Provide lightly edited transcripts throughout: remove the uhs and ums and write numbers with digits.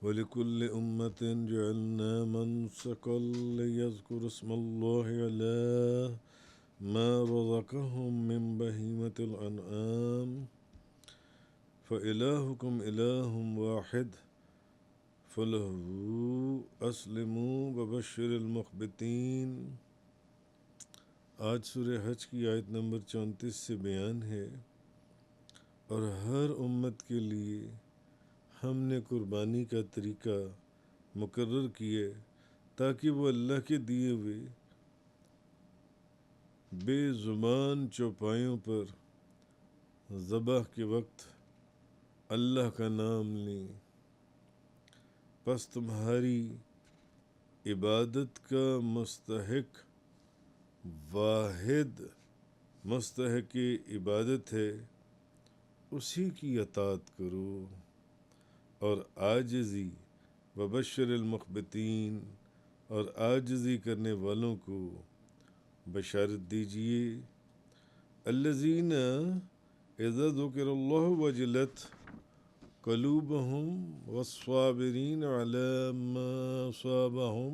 وَلِكُلِّ أُمَّةٍ جَعَلْنَا مَنسَكًا لِيَذْكُرُوا اسْمَ اللَّهِ عَلَىٰ مَا رَزَقَهُم مِّن بَهِيمَةِ الْأَنْعَامِ فَإِلَٰهُكُمْ إِلَٰهٌ وَاحِدٌ فَلَهُ أَسْلِمُوا وَبَشِّرِ الْمُخْبِتِينَ۔ آج سورہ حج کی آیت نمبر 34 سے بیان ہے، اور ہر امت کے لیے ہم نے قربانی کا طریقہ مقرر کیے تاکہ وہ اللہ کے دیے ہوئے بے زبان چوپایوں پر ذبح کے وقت اللہ کا نام لیں۔ پس تمہاری عبادت کا مستحق واحد مستحق عبادت ہے، اسی کی اطاعت کرو، اور عاجزی وبشر المخبتین، اور عاجزی کرنے والوں کو بشارت دیجیے۔ الذین اذا ذکر اللہ وجلت قلوبہم والصابرین علی ما اصابہم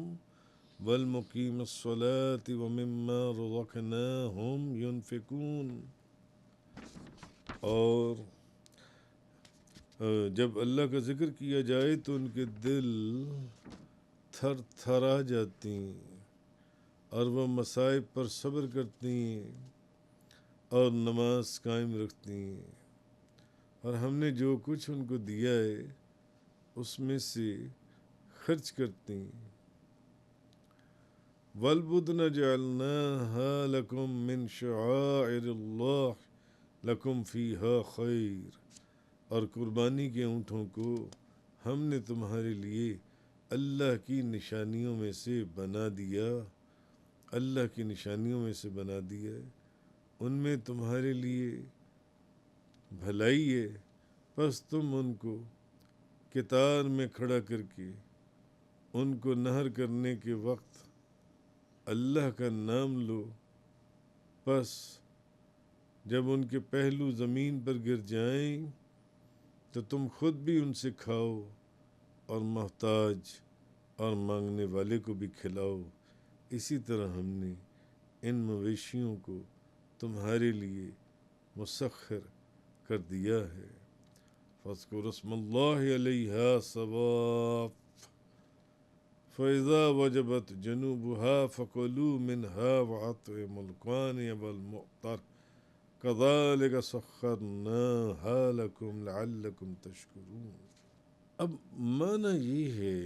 والمقیم الصلاة ومما رزقناہم ينفقون۔ اور جب اللہ کا ذکر کیا جائے تو ان کے دل تھر تھرا جاتی ہیں، اور وہ مصائب پر صبر کرتی ہیں اور نماز قائم رکھتی ہیں، اور ہم نے جو کچھ ان کو دیا ہے اس میں سے خرچ کرتی ہیں۔ وَالْبُدْنَ جَعَلْنَاهَا لَكُم مِّن شَعَائِرِ اللَّهِ لَكُمْ فِيهَا خَيْرٌ، اور قربانی کے اونٹوں کو ہم نے تمہارے لیے اللہ کی نشانیوں میں سے بنا دیا، اللہ کی نشانیوں میں سے بنا دیا، ان میں تمہارے لیے بھلائی ہے۔ پس تم ان کو قطار میں کھڑا کر کے ان کو نہر کرنے کے وقت اللہ کا نام لو، پس جب ان کے پہلو زمین پر گر جائیں تو تم خود بھی ان سے کھاؤ، اور محتاج اور مانگنے والے کو بھی کھلاؤ۔ اسی طرح ہم نے ان مویشیوں کو تمہارے لیے مسخر کر دیا ہے۔ فاذکروا اسم اللہ علیہا صواف فإذا وجبت جنوبها فكلوا منها وأطعموا القانع والمعتر كذلك سخرناها لكم لعلكم تشکرون۔ اب معنی یہ ہے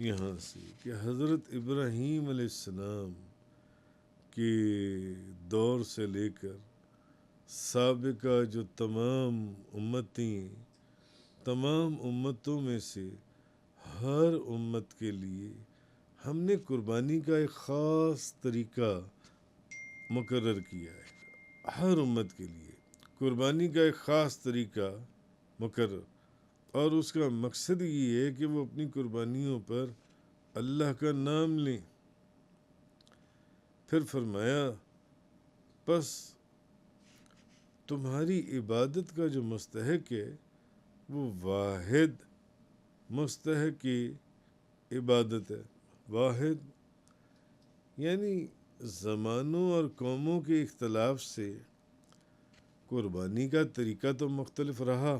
یہاں سے کہ حضرت ابراہیم علیہ السلام کے دور سے لے کر سابقہ جو تمام امتوں میں سے ہر امت کے لیے ہم نے قربانی کا ایک خاص طریقہ مقرر کیا ہے۔ ہر امت کے لیے قربانی کا ایک خاص طریقہ مقرر، اور اس کا مقصد یہ ہے کہ وہ اپنی قربانیوں پر اللہ کا نام لیں۔ پھر فرمایا پس تمہاری عبادت کا جو مستحق ہے وہ واحد مستحق کی عبادت ہے۔ واحد یعنی زمانوں اور قوموں کے اختلاف سے قربانی کا طریقہ تو مختلف رہا،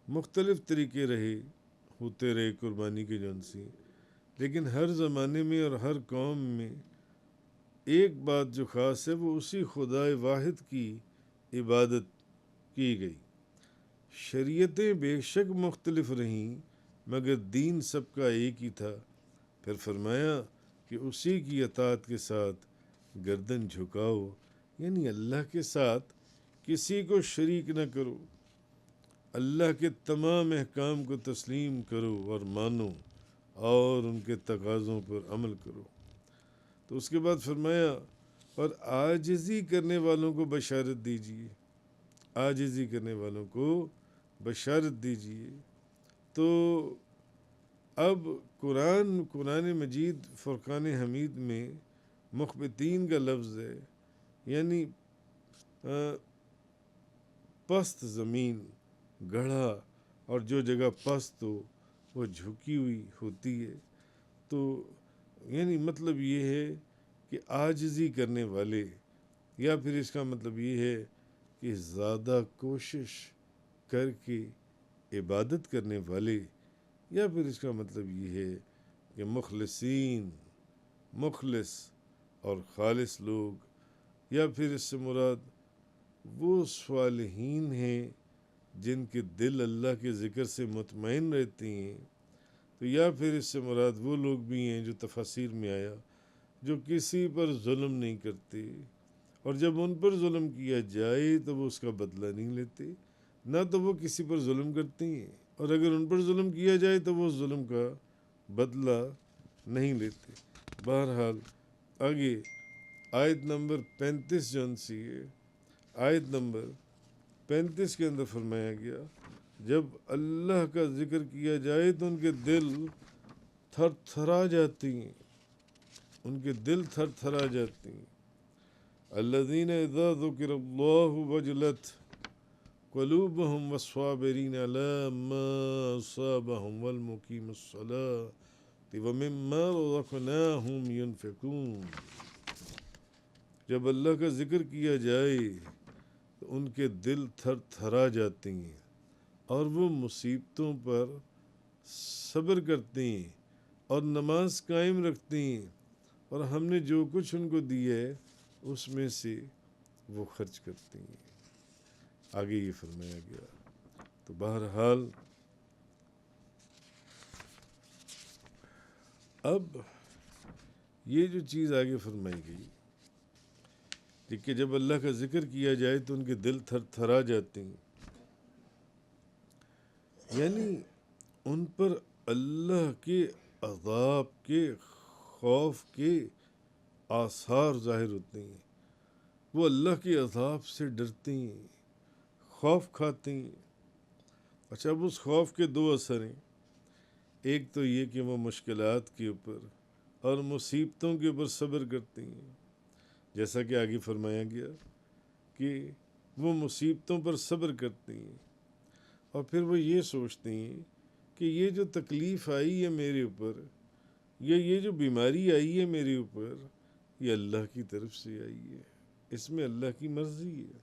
مختلف طریقے ہوتے رہے قربانی کے جنسی، لیکن ہر زمانے میں اور ہر قوم میں ایک بات جو خاص ہے وہ اسی خدائے واحد کی عبادت کی گئی۔ شریعتیں بے شک مختلف رہیں مگر دین سب کا ایک ہی تھا۔ پھر فرمایا کہ اسی کی اطاعت کے ساتھ گردن جھکاؤ، یعنی اللہ کے ساتھ کسی کو شریک نہ کرو، اللہ کے تمام احکام کو تسلیم کرو اور مانو، اور ان کے تقاضوں پر عمل کرو۔ تو اس کے بعد فرمایا اور عاجزی کرنے والوں کو بشارت دیجیے، عاجزی کرنے والوں کو بشارت دیجیے۔ تو اب قرآن مجید فرقان حمید میں مخبتین کا لفظ ہے، یعنی پست زمین، گڑھا، اور جو جگہ پست ہو وہ جھکی ہوئی ہوتی ہے۔ تو یعنی مطلب یہ ہے کہ عاجزی کرنے والے، یا پھر اس کا مطلب یہ ہے کہ زیادہ کوشش کر کے عبادت کرنے والے، یا پھر اس کا مطلب یہ ہے کہ مخلصین، مخلص اور خالص لوگ، یا پھر اس سے مراد وہ صالحین ہیں جن کے دل اللہ کے ذکر سے مطمئن رہتے ہیں۔ تو یا پھر اس سے مراد وہ لوگ بھی ہیں جو تفاسیر میں آیا، جو کسی پر ظلم نہیں کرتے، اور جب ان پر ظلم کیا جائے تو وہ اس کا بدلہ نہیں لیتے، نہ تو وہ کسی پر ظلم کرتے ہیں، اور اگر ان پر ظلم کیا جائے تو وہ ظلم کا بدلہ نہیں لیتے۔ بہرحال آگے آیت نمبر 35 جون سی ہے، آیت نمبر 35 کے اندر فرمایا گیا، جب اللہ کا ذکر کیا جائے تو ان کے دل تھر تھرا جاتی ہیں، ان کے دل تھر تھرا جاتی ہیں۔ الذین اذا ذکر اللہ وجلت قلوبهم والصابرین علی ما اصابهم والمقیم الصلاۃ ومما رزقناہم ینفقون۔ جب اللہ کا ذکر کیا جائے تو ان کے دل تھر تھرا جاتے ہیں، اور وہ مصیبتوں پر صبر کرتے ہیں اور نماز قائم رکھتے ہیں، اور ہم نے جو کچھ ان کو دیا ہے اس میں سے وہ خرچ کرتے ہیں۔ آگے یہ فرمایا گیا۔ تو بہرحال اب یہ جو چیز آگے فرمائی گئی کہ جب اللہ کا ذکر کیا جائے تو ان کے دل تھر تھرا جاتے ہیں، یعنی ان پر اللہ کے عذاب کے، خوف کے آثار ظاہر ہوتے ہیں، وہ اللہ کے عذاب سے ڈرتے ہیں، خوف کھاتے ہیں۔ اچھا، اب اس خوف کے دو اثر ہیں، ایک تو یہ کہ وہ مشکلات کے اوپر اور مصیبتوں کے اوپر صبر کرتے ہیں، جیسا کہ آگے فرمایا گیا کہ وہ مصیبتوں پر صبر کرتے ہیں، اور پھر وہ یہ سوچتے ہیں کہ یہ جو تکلیف آئی ہے میرے اوپر، یا یہ جو بیماری آئی ہے میرے اوپر، یہ اللہ کی طرف سے آئی ہے، اس میں اللہ کی مرضی ہے،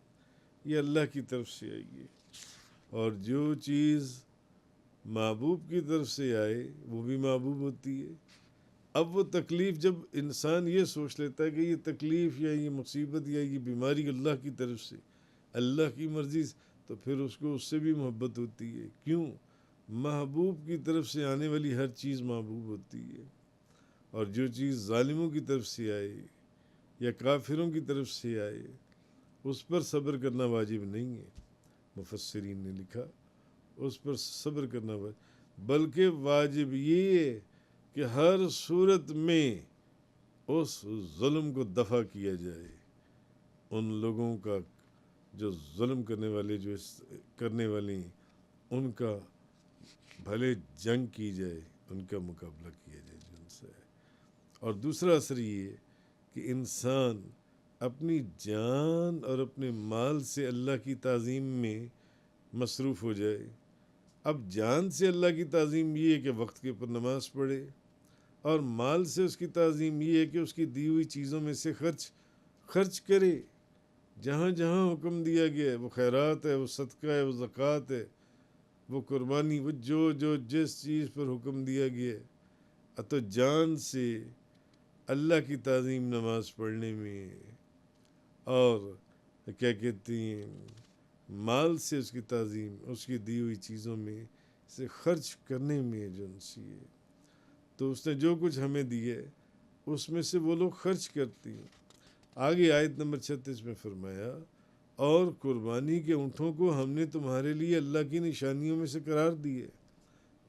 یہ اللہ کی طرف سے آئی ہے۔ اور جو چیز محبوب کی طرف سے آئے وہ بھی محبوب ہوتی ہے۔ اب وہ تکلیف، جب انسان یہ سوچ لیتا ہے کہ یہ تکلیف یا یہ مصیبت یا یہ بیماری اللہ کی طرف سے، اللہ کی مرضی سے، تو پھر اس کو اس سے بھی محبت ہوتی ہے۔ کیوں؟ محبوب کی طرف سے آنے والی ہر چیز محبوب ہوتی ہے، اور جو چیز ظالموں کی طرف سے آئے یا کافروں کی طرف سے آئے اس پر صبر کرنا واجب نہیں ہے۔ مفسرین نے لکھا اس پر صبر کرنا واجب، بلکہ واجب یہ ہے کہ ہر صورت میں اس ظلم کو دفع کیا جائے، ان لوگوں کا جو ظلم کرنے والے ہیں ان کا بھلے جنگ کی جائے، ان کا مقابلہ کیا جائے جن سے۔ اور دوسرا اثر یہ ہے کہ انسان اپنی جان اور اپنے مال سے اللہ کی تعظیم میں مصروف ہو جائے۔ اب جان سے اللہ کی تعظیم یہ ہے کہ وقت کے اوپر نماز پڑھے، اور مال سے اس کی تعظیم یہ ہے کہ اس کی دی ہوئی چیزوں میں سے خرچ کرے، جہاں جہاں حکم دیا گیا ہے، وہ خیرات ہے، وہ صدقہ ہے، وہ زکوٰۃ ہے، وہ قربانی، وہ جو جس چیز پر حکم دیا گیا ہے، تو جان سے اللہ کی تعظیم نماز پڑھنے میں، اور کیا کہتے ہیں مال سے اس کی تعظیم اس کی دی ہوئی چیزوں میں سے خرچ کرنے میں جو سی ہے۔ تو اس نے جو کچھ ہمیں دیا ہے اس میں سے وہ لوگ خرچ کرتے ہیں۔ آگے آیت نمبر 36 میں فرمایا، اور قربانی کے اونٹوں کو ہم نے تمہارے لیے اللہ کی نشانیوں میں سے قرار دی ہے۔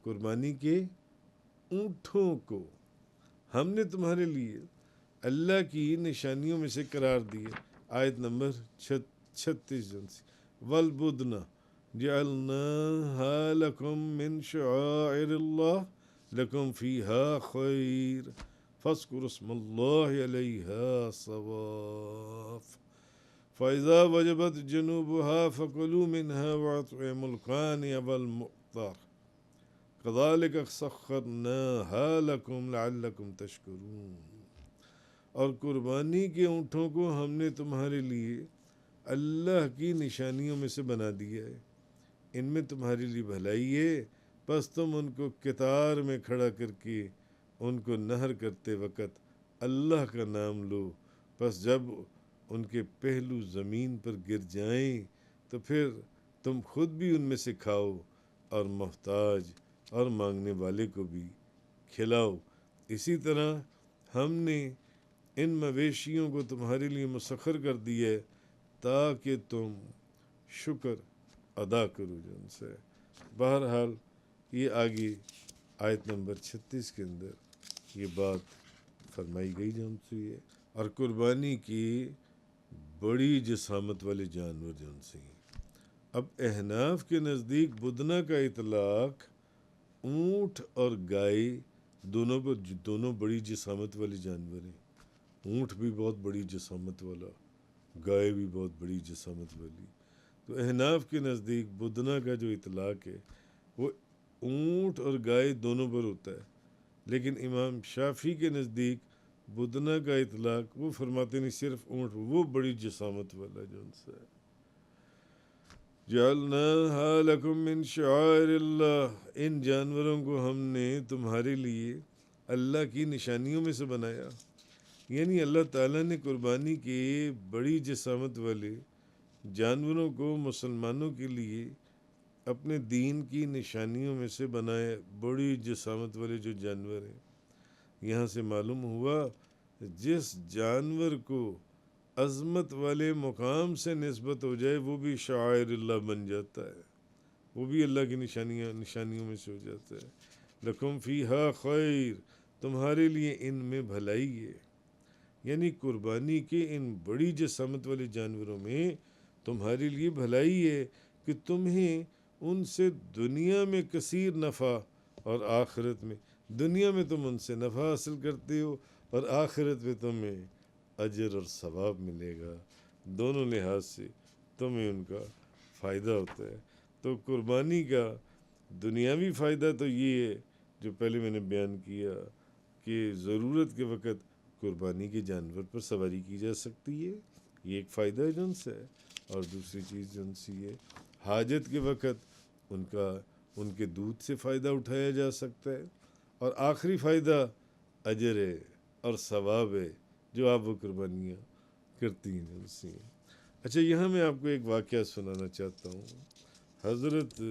قربانی کے اونٹوں کو ہم نے تمہارے لیے اللہ کی نشانیوں میں سے قرار دی ہے۔ آیت نمبر 36 والبدن جعلناها لكم من شعائر الله لكم فيها خير فاذكروا اسم الله عليها صواف فإذا وجبت جنوبها فكلوا منها وأطعموا القانع والمعتر کذالک سخرناہا لکم لعلکم تشکرون، اور قربانی کے اونٹوں کو ہم نے تمہارے لیے اللہ کی نشانیوں میں سے بنا دیا ہے، ان میں تمہارے لیے بھلائی ہے، پس تم ان کو قطار میں کھڑا کر کے ان کو نہر کرتے وقت اللہ کا نام لو، پس جب ان کے پہلو زمین پر گر جائیں تو پھر تم خود بھی ان میں سے کھاؤ اور محتاج اور مانگنے والے کو بھی کھلاؤ۔ اسی طرح ہم نے ان مویشیوں کو تمہارے لیے مسخر کر دیا ہے تاکہ تم شکر ادا کرو جن سے۔ بہرحال یہ آگے آیت نمبر 36 کے اندر یہ بات فرمائی گئی جن سے ہے، اور قربانی کی بڑی جسامت والے جانور جن سے ہیں۔ اب احناف کے نزدیک بدنہ کا اطلاق اونٹ اور گائے دونوں پر، دونوں بڑی جسامت والے جانور ہیں، اونٹ بھی بہت بڑی جسامت والا، گائے بھی بہت بڑی جسامت والی۔ تو احناف کے نزدیک بدنہ کا جو اطلاق ہے وہ اونٹ اور گائے دونوں پر ہوتا ہے، لیکن امام شافعی کے نزدیک بدنہ کا اطلاق وہ فرماتے نہیں صرف اونٹ، وہ بڑی جسامت والا جو ان سے ہے۔ جعلناہا لکم من شعائر اللہ، ان جانوروں کو ہم نے تمہارے لیے اللہ کی نشانیوں میں سے بنایا، یعنی اللہ تعالیٰ نے قربانی کے بڑی جسامت والے جانوروں کو مسلمانوں کے لیے اپنے دین کی نشانیوں میں سے بنایا۔ بڑی جسامت والے جو جانور ہیں، یہاں سے معلوم ہوا جس جانور کو عظمت والے مقام سے نسبت ہو جائے وہ بھی شعائر اللہ بن جاتا ہے، وہ بھی اللہ کی نشانیوں میں سے ہو جاتا ہے۔ لکم فیہا خیر، تمہارے لیے ان میں بھلائی ہے، یعنی قربانی کے ان بڑی جسامت والے جانوروں میں تمہارے لیے بھلائی ہے کہ تمہیں ان سے دنیا میں کثیر نفع اور آخرت میں، دنیا میں تم ان سے نفع حاصل کرتے ہو اور آخرت میں تمہیں اجر اور ثواب ملے گا، دونوں لحاظ سے تمہیں ان کا فائدہ ہوتا ہے۔ تو قربانی کا دنیاوی فائدہ تو یہ ہے جو پہلے میں نے بیان کیا کہ ضرورت کے وقت قربانی کے جانور پر سواری کی جا سکتی ہے، یہ ایک فائدہ ہے جن سے ہے، اور دوسری چیز جن سے یہ حاجت کے وقت ان کے دودھ سے فائدہ اٹھایا جا سکتا ہے، اور آخری فائدہ اجر ہے اور ثواب ہے جو آپ وہ قربانیاں کرتی ہیں جن سے۔ اچھا، یہاں میں آپ کو ایک واقعہ سنانا چاہتا ہوں۔ حضرت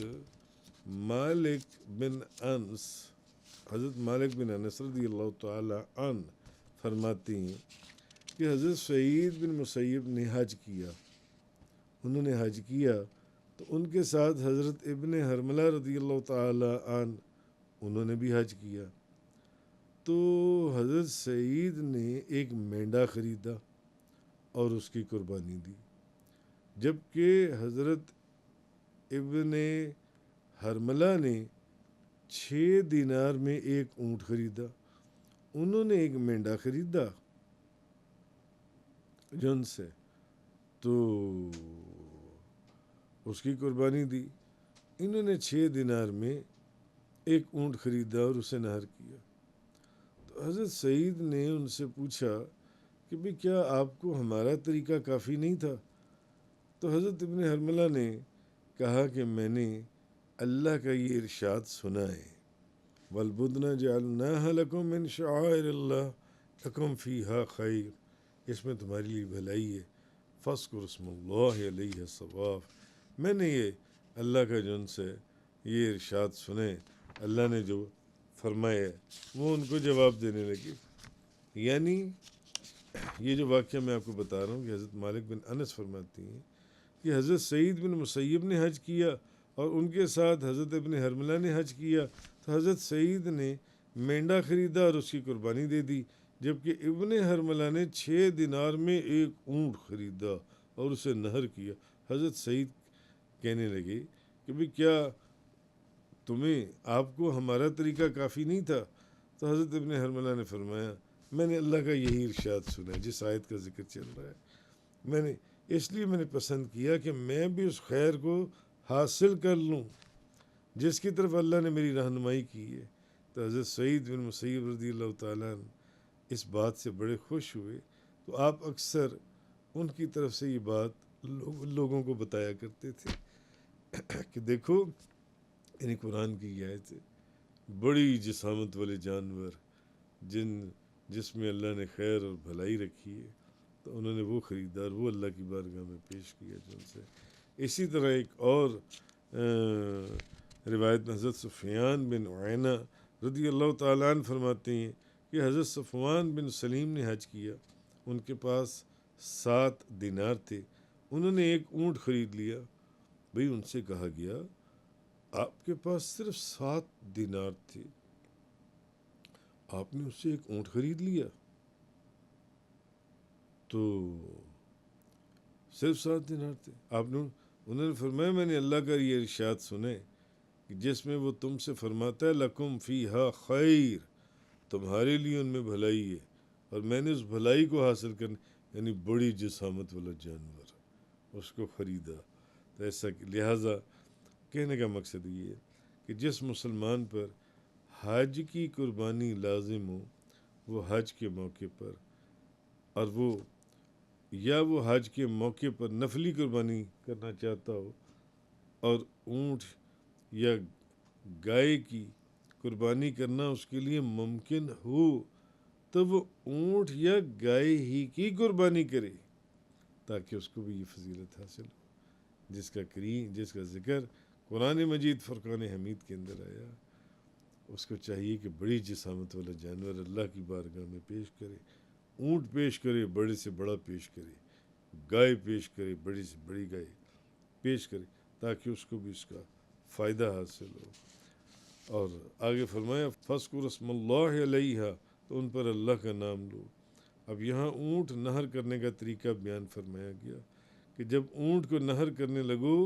مالک بن انس رضی اللہ تعالی عنہ فرماتی ہیں کہ حضرت سعید بن مسیب نے حج کیا، انہوں نے حج کیا تو ان کے ساتھ حضرت ابن حرملہ رضی اللہ تعالی عنہ انہوں نے بھی حج کیا، تو حضرت سعید نے ایک مینڈا خریدا اور اس کی قربانی دی، جبکہ حضرت ابن حرملہ نے 6 دینار میں ایک اونٹ خریدا، انہوں نے ایک مینڈا خریدا جن سے تو اس کی قربانی دی، انہوں نے 6 دینار میں ایک اونٹ خریدا اور اسے نہر کیا۔ تو حضرت سعید نے ان سے پوچھا کہ بھئی کیا آپ کو ہمارا طریقہ کافی نہیں تھا؟ تو حضرت ابن حرملہ نے کہا کہ میں نے اللہ کا یہ ارشاد سنا ہے، وَالْبُدْنَ جَعَلْنَاهَا لَكُم مِّن شَعَائِرِ اللَّهِ لَكُمْ فِيهَا خَيْرٌ، اس میں تمہارے لیے بھلائی ہے، فَاذْكُرُوا اسْمَ اللَّهِ عَلَيْهِ الصَّوَافِ، میں نے یہ اللہ کا جن سے یہ ارشاد سنے، اللہ نے جو فرمایا وہ ان کو جواب دینے لگے۔ یعنی یہ جو واقعہ میں آپ کو بتا رہا ہوں کہ حضرت مالک بن انس فرماتی ہیں کہ حضرت سعید بن مسیب نے حج کیا اور ان کے ساتھ حضرت ابن حرملہ نے حج کیا، تو حضرت سعید نے مینڈا خریدا اور اس کی قربانی دے دی، جبکہ ابن حرملہ نے 6 دینار میں ایک اونٹ خریدا اور اسے نہر کیا۔ حضرت سعید کہنے لگے کہ بھئی کیا آپ کو ہمارا طریقہ کافی نہیں تھا؟ تو حضرت ابن حرملہ نے فرمایا میں نے اللہ کا یہی ارشاد سنا ہے، جس آیت کا ذکر چل رہا ہے، اس لیے میں نے پسند کیا کہ میں بھی اس خیر کو حاصل کر لوں جس کی طرف اللہ نے میری رہنمائی کی ہے۔ تو حضرت سعید بن مسیب رضی اللہ تعالیٰ عنہ اس بات سے بڑے خوش ہوئے، تو آپ اکثر ان کی طرف سے یہ بات لوگوں کو بتایا کرتے تھے کہ دیکھو، یعنی قرآن کی یہ آیت ہے، بڑی جسامت والے جانور جس میں اللہ نے خیر اور بھلائی رکھی ہے، تو انہوں نے وہ خریدا اور وہ اللہ کی بارگاہ میں پیش کیا جن سے۔ اسی طرح ایک اور روایت میں حضرت سفیان بن عینہ رضی اللہ تعالیٰ عنہ فرماتے ہیں کہ حضرت صفوان بن سلیم نے حج کیا، ان کے پاس 7 دینار تھے، انہوں نے ایک اونٹ خرید لیا۔ بھئی ان سے کہا گیا آپ کے پاس صرف 7 دینار تھے، آپ نے اس سے ایک اونٹ خرید لیا؟ تو صرف 7 دینار تھے۔ انہوں نے فرمایا میں نے اللہ کا یہ ارشاد سنے کہ جس میں وہ تم سے فرماتا ہے لکم فیہا خیر، تمہارے لیے ان میں بھلائی ہے، اور میں نے اس بھلائی کو حاصل کرنے، یعنی بڑی جسامت والا جانور، اس کو خریدا۔ تو ایسا لہٰذا کہنے کا مقصد یہ ہے کہ جس مسلمان پر حج کی قربانی لازم ہو، وہ حج کے موقع پر، اور وہ حج کے موقع پر نفلی قربانی کرنا چاہتا ہو اور اونٹ یا گائے کی قربانی کرنا اس کے لیے ممکن ہو، تو وہ اونٹ یا گائے ہی کی قربانی کرے، تاکہ اس کو بھی یہ فضیلت حاصل ہو جس کا ذکر قرآن مجید فرقان حمید کے اندر آیا۔ اس کو چاہیے کہ بڑی جسامت والا جانور اللہ کی بارگاہ میں پیش کرے، اونٹ پیش کرے، بڑے سے بڑا پیش کرے، گائے پیش کرے، بڑی سے بڑی گائے پیش کرے، تاکہ اس کو بھی اس کا فائدہ حاصل ہو۔ اور آگے فرمایا فَاذْكُرُوا اسْمَ اللَّهِ عَلَيْهَا، تو ان پر اللہ کا نام لو۔ اب یہاں اونٹ نہر کرنے کا طریقہ بیان فرمایا گیا کہ جب اونٹ کو نہر کرنے لگو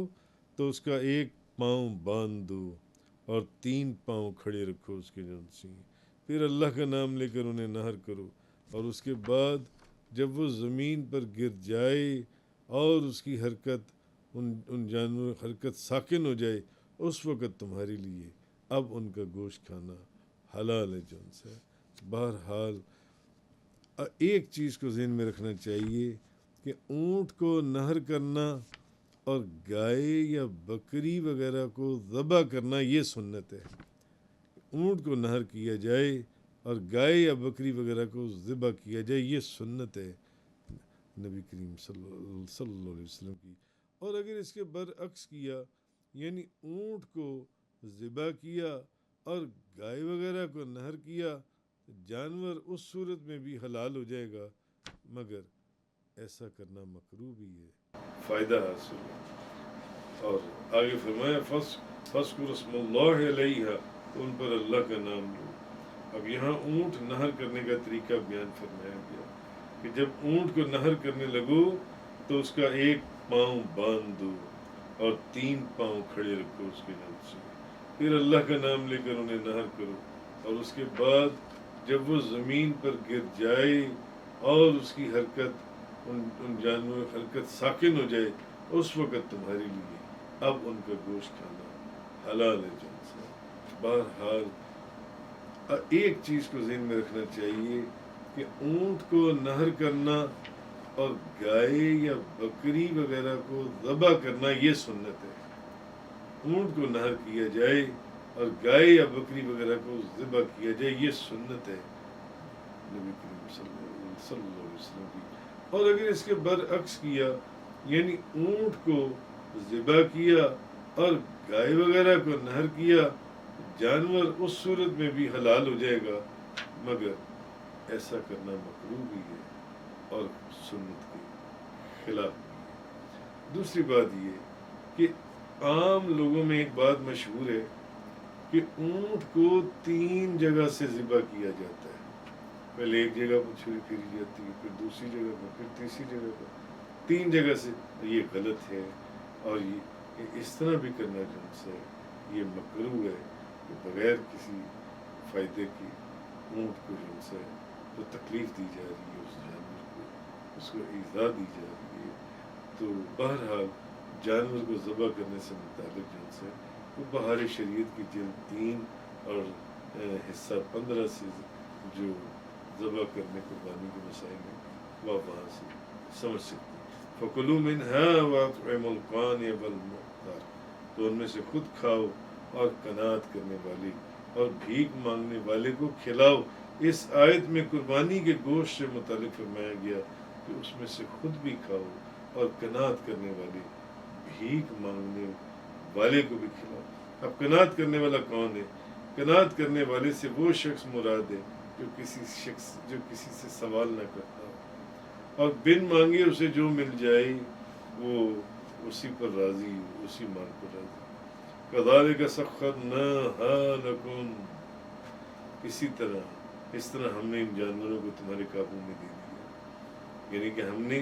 تو اس کا ایک پاؤں باندھ دو اور 3 پاؤں کھڑے رکھو اس کے جن سے، پھر اللہ کا نام لے کر انہیں نہر کرو، اور اس کے بعد جب وہ زمین پر گر جائے اور اس کی حرکت ان جانوروں حرکت ساکن ہو جائے، اس وقت تمہارے لیے اب ان کا گوشت کھانا حلال ہے جن سے۔ بہرحال ایک چیز کو ذہن میں رکھنا چاہیے کہ اونٹ کو نہر کرنا اور گائے یا بکری وغیرہ کو ذبح کرنا یہ سنت ہے۔ اونٹ کو نہر کیا جائے اور گائے یا بکری وغیرہ کو ذبح کیا جائے، یہ سنت ہے نبی کریم صلی اللہ علیہ وسلم کی۔ اور اگر اس کے برعکس کیا، یعنی اونٹ کو ذبح کیا اور گائے وغیرہ کو نہر کیا، جانور اس صورت میں بھی حلال ہو جائے گا، مگر ایسا کرنا مکروہ بھی ہے، فائدہ حاصل ہے۔ اور آگے فرمایا فَاذْكُرُوا اسْمَ اللَّهِ عَلَيْهَا، تو ان پر اللہ کا نام لو۔ اب یہاں اونٹ نہر کرنے کا طریقہ بیان فرمایا گیا کہ جب اونٹ کو نہر کرنے لگو تو اس کا ایک پاؤں باندھ دو اور 3 پاؤں کھڑے رکھو اس کے جن سے، پھر اللہ کا نام لے کر انہیں نہر کرو، اور اس کے بعد جب وہ زمین پر گر جائے اور اس کی حرکت ان جانوروں کی حرکت ساکن ہو جائے، اس وقت تمہارے لیے اب ان کا گوشت کھانا حلال ہے جن سے۔ بہرحال ایک چیز کو ذہن میں رکھنا چاہیے کہ اونٹ کو نہر کرنا اور گائے یا بکری وغیرہ کو ذبح کرنا یہ سنت ہے۔ اونٹ کو نہر کیا جائے اور گائے یا بکری وغیرہ کو ذبح کیا جائے، یہ سنت ہے نبی کریم صلی اللہ علیہ وسلم کی۔ اور اگر اس کے برعکس کیا، یعنی اونٹ کو ذبح کیا اور گائے وغیرہ کو نہر کیا، جانور اس صورت میں بھی حلال ہو جائے گا، مگر ایسا کرنا مکروہ بھی ہے اور سنت کے خلاف بھی ہے۔ دوسری بات یہ کہ عام لوگوں میں ایک بات مشہور ہے کہ اونٹ کو 3 جگہ سے ذبح کیا جاتا ہے۔ پہلے ایک جگہ پر چھری پھیری جاتی ہے، پھر دوسری جگہ پر، پھر تیسری جگہ پر، 3 جگہ سے۔ یہ غلط ہے، اور یہ اس طرح بھی کرنا جن سے یہ مکروہ ہے کہ بغیر کسی فائدے کی اونٹ کو جن سے تو تکلیف دی جا رہی ہے، اس جانور کو اس کو ایذا دی جا رہی ہے۔ تو بہرحال جانور کو ذبح کرنے سے متعلق جن سے وہ بہار شریعت کی جلد 3 اور حصہ 15 سے جو ذبح کرنے قربانی کے مسائل ہیں وہ آپ وہاں سے سمجھ سکتے ہیں۔ فَكُلُوا مِنْهَا وَأَطْعِمُوا الْقَانِعَ وَالْمُعْتَرَ، تو ان میں سے خود کھاؤ اور قناعت کرنے والے اور بھیک مانگنے والے کو کھلاؤ۔ اس آیت میں قربانی کے گوشت سے متعلق فرمایا گیا کہ اس میں سے خود بھی کھاؤ اور قناعت کرنے والے بھیک مانگنے والے کو بھی کھلاؤ۔ اب قناعت کرنے والا کون ہے؟ قناعت کرنے والے سے وہ شخص مراد ہے جو کسی سے سوال نہ کرتا ہو اور بن مانگے اسے جو مل جائے وہ اسی پر راضی، اسی مال پر راضی۔ كَذَلِكَ سَخَّرْنَاهَا لَكُمْ، اس طرح ہم نے ان جانوروں کو تمہارے قابو میں دے دیا، یعنی کہ ہم نے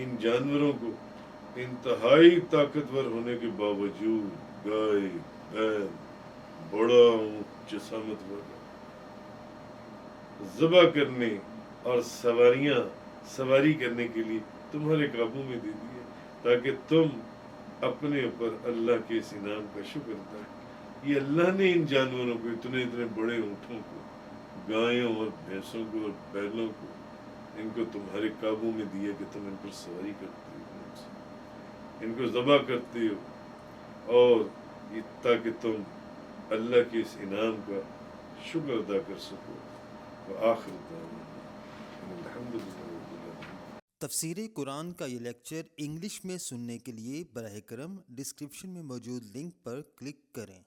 ان جانوروں کو انتہائی طاقتور ہونے کے باوجود، گائے، بیل، بڑا اونٹ جسامت والا، ذبح کرنے اور سواری کرنے کے لیے تمہارے قابو میں دے دیے تاکہ تم اپنے اوپر اللہ کے اس انعام کا شکر ادا کرو۔ یہ اللہ نے ان جانوروں کو، اتنے بڑے اونٹوں کو، گایوں اور بھینسوں کو اور بیلوں کو، ان کو تمہارے قابو میں دیا کہ تم ان پر سواری کرتے ہو، ان کو ذبح کرتے ہو، اور تاکہ تم اللہ کے اس انعام کا شکر ادا کر سکو۔ وآخر دعوانا الحمد للہ رب العالمین۔ تفسیر قرآن کا یہ لیکچر انگلش میں سننے کے لیے براہ کرم ڈسکرپشن میں موجود لنک پر کلک کریں۔